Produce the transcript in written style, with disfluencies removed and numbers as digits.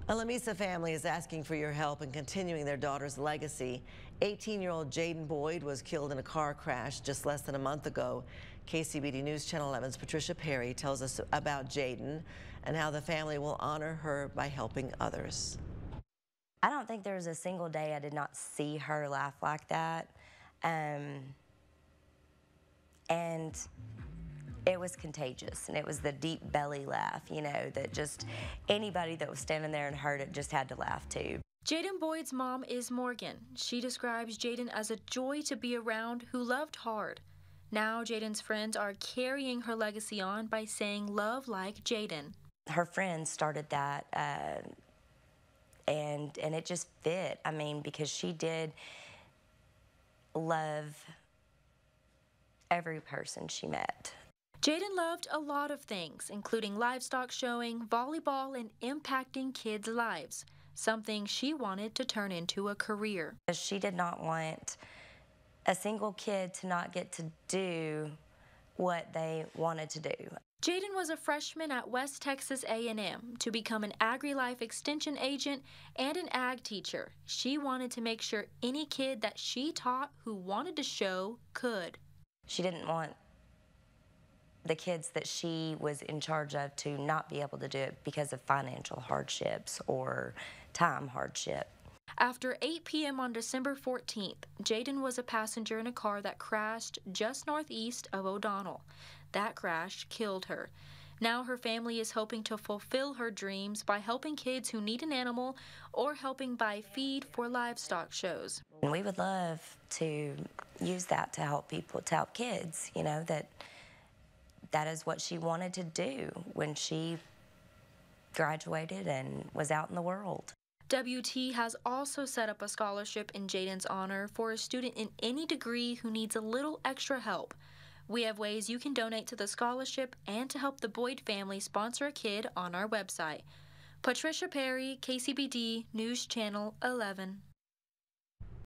A Lamesa family is asking for your help in continuing their daughter's legacy. 18-year-old Jaden Boyd was killed in a car crash just less than a month ago. KCBD News Channel 11's Patricia Perry tells us about Jaden and how the family will honor her by helping others. I don't think there was a single day I did not see her laugh like that. And it was contagious, and it was the deep belly laugh, you know, that just anybody that was standing there and heard it just had to laugh too. Jaden Boyd's mom is Morgan. She describes Jaden as a joy to be around who loved hard. Now Jaden's friends are carrying her legacy on by saying love like Jaden. Her friends started that, and it just fit. I mean, because she did love every person she met. Jaden loved a lot of things, including livestock showing, volleyball, and impacting kids' lives, something she wanted to turn into a career. She did not want a single kid to not get to do what they wanted to do. Jaden was a freshman at West Texas A&M to become an AgriLife extension agent and an ag teacher. She wanted to make sure any kid that she taught who wanted to show could. She didn't want the kids that she was in charge of to not be able to do it because of financial hardships or time hardship. After 8 p.m. on December 14th, Jaden was a passenger in a car that crashed just northeast of O'Donnell. That crash killed her. Now her family is hoping to fulfill her dreams by helping kids who need an animal or helping buy feed for livestock shows. We would love to use that to help people, to help kids, you know, that is what she wanted to do when she graduated and was out in the world. WT has also set up a scholarship in Jaden's honor for a student in any degree who needs a little extra help. We have ways you can donate to the scholarship and to help the Boyd family sponsor a kid on our website. Patricia Perry, KCBD News Channel 11.